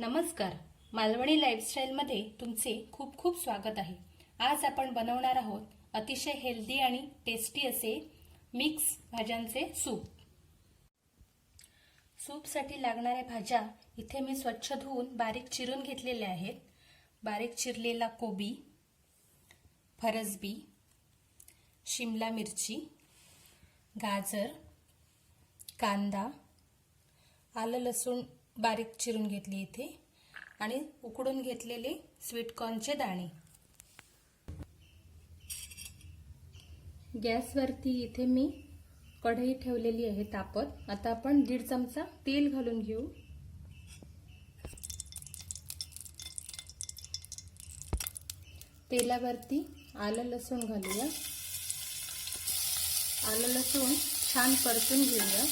नमस्कार, मालवणी लाईफस्टाईलमध्ये तुमचे खूप खूप स्वागत आहे। आज आपण बनवणार आहोत अतिशय हेल्दी आणि टेस्टी असे मिक्स भाज्यांचे सूप। सूपसाठी लागणाऱ्या भाज्या इथे मी स्वच्छ धुवून बारीक चिरून घेतलेल्या आहेत। बारीक चिरलेला कोबी, फरसबी, शिमला मिरची, गाजर, कांदा, आलं लसूण बारीक चिरून घेतली इथे आणि उकडून घेतलेले स्वीट कॉर्नचे दाणे। गॅसवरती इथे मी कढई ठेवलेली आहे तापत। आता आपण 1.5 चमचा तेल घालून घेऊ। तेलावरती आलं लसूण घालूया। आलं लसूण छान परतून घेऊया।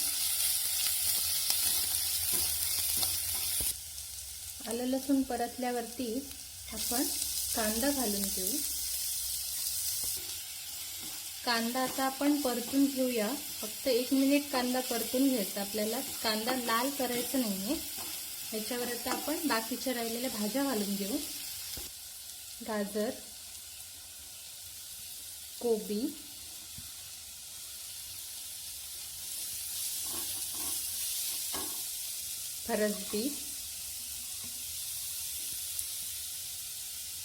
आलं लसूण परतल्यावरती आपण कांदा घालून घेऊ। कांदा आता आपण परतून घेऊया। फक्त 1 मिनिट कांदा परतून घ्यायचा आपल्याला, कांदा लाल करायचा नाहीये। याच्यावर आता आपण बाकीच्या राहिलेल्या भाज्या घालून घेऊ। गाजर, कोबी, फरसबी,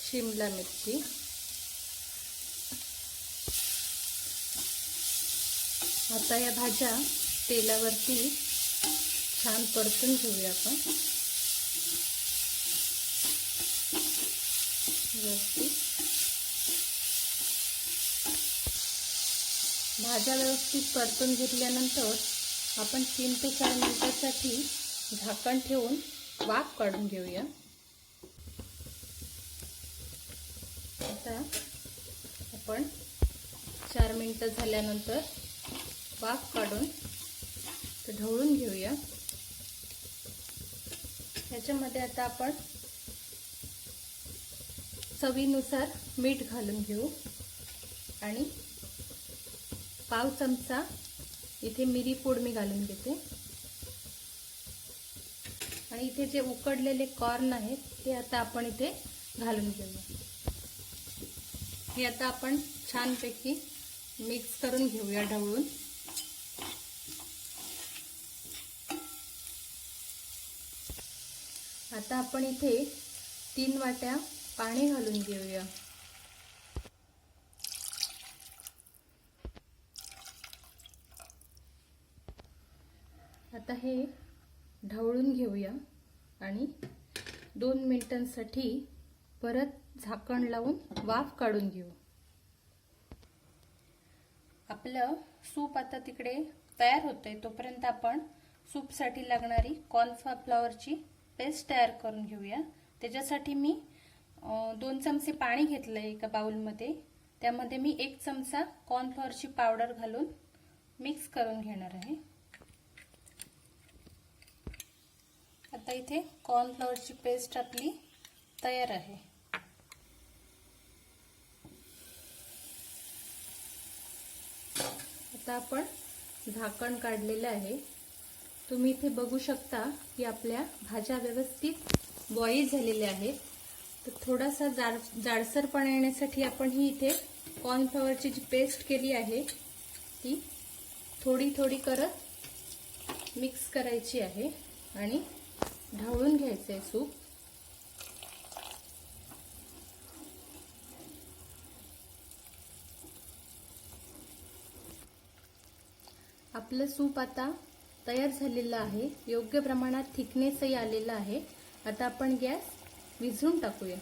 शिमला मिरची, आता या भाज्या तेलावरती छान परतून घेऊया आपण। भाज्या व्यवस्थित परतून घेतल्यानंतर आपण 3 ते 4 मिनिटांसाठी झाकण ठेवून वाफ काढून घेऊया। आता आपण 4 मिनिटं झाल्यानंतर वाफ काढून ते ढवळून घेऊया। याच्यामध्ये आता आपण चवीनुसार मीठ घालून घेऊ आणि पाव चमचा इथे मिरी पूड मी घालून घेते आणि इथे जे उकडलेले कॉर्न आहेत ते आता आपण इथे घालून घेऊया। हे आता आपण छानपैकी मिक्स करून घेऊया ढवळून। आता आपण इथे 3 वाट्या पाणी घालून घेऊया। आता हे ढवळून घेऊया आणि 2 मिनिटांसाठी परत झाकण लावून वाफ काढून घेऊ। आपलं सूप आता तिकडे तयार होतंय, तोपर्यंत आपण सूपसाठी लागणारी कॉर्नफ्लॉवरची पेस्ट तयार करून घेऊया। त्याच्यासाठी मी 2 चमचे पाणी घेतलंय एका बाउलमध्ये। त्यामध्ये मी 1 चमचा कॉर्नफ्लॉवरची पावडर घालून मिक्स करून घेणार आहे। आता इथे कॉर्नफ्लॉवरची पेस्ट आपली तयार आहे। आता आपण झाकण काढलेलं आहे। तुम्ही इथे बघू शकता की आपल्या भाज्या व्यवस्थित बॉईल झालेल्या आहेत। तर थोडासा जाडसरपणा येण्यासाठी आपण ही इथे कॉर्नफ्लॉवरची जी पेस्ट केली आहे ती थोडी थोडी करत मिक्स करायची आहे आणि ढवळून घ्यायचं आहे सूप। आपलं सूप आता तयार झालेलं आहे। योग्य प्रमाणात थिकनेसही आलेला आहे। आता आपण गॅस विझवून टाकूया।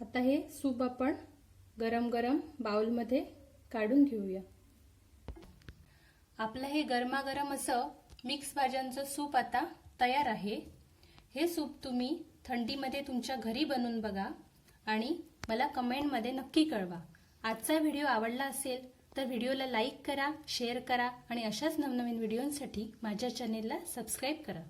आता हे सूप आपण गरम गरम बाउलमध्ये काढून घेऊया। आपलं हे गरमागरम असं मिक्स भाज्यांचं सूप आता तयार आहे। हे सूप तुम्ही थंडीमध्ये तुमच्या घरी बनवून बघा आणि मला कमेंटमध्ये नक्की कळवा। आजचा व्हिडिओ आवडला असेल तर व्हिडिओला लाईक करा, शेअर करा आणि अशाच नवनवीन व्हिडिओंसाठी माझ्या चॅनेलला सबस्क्राईब करा।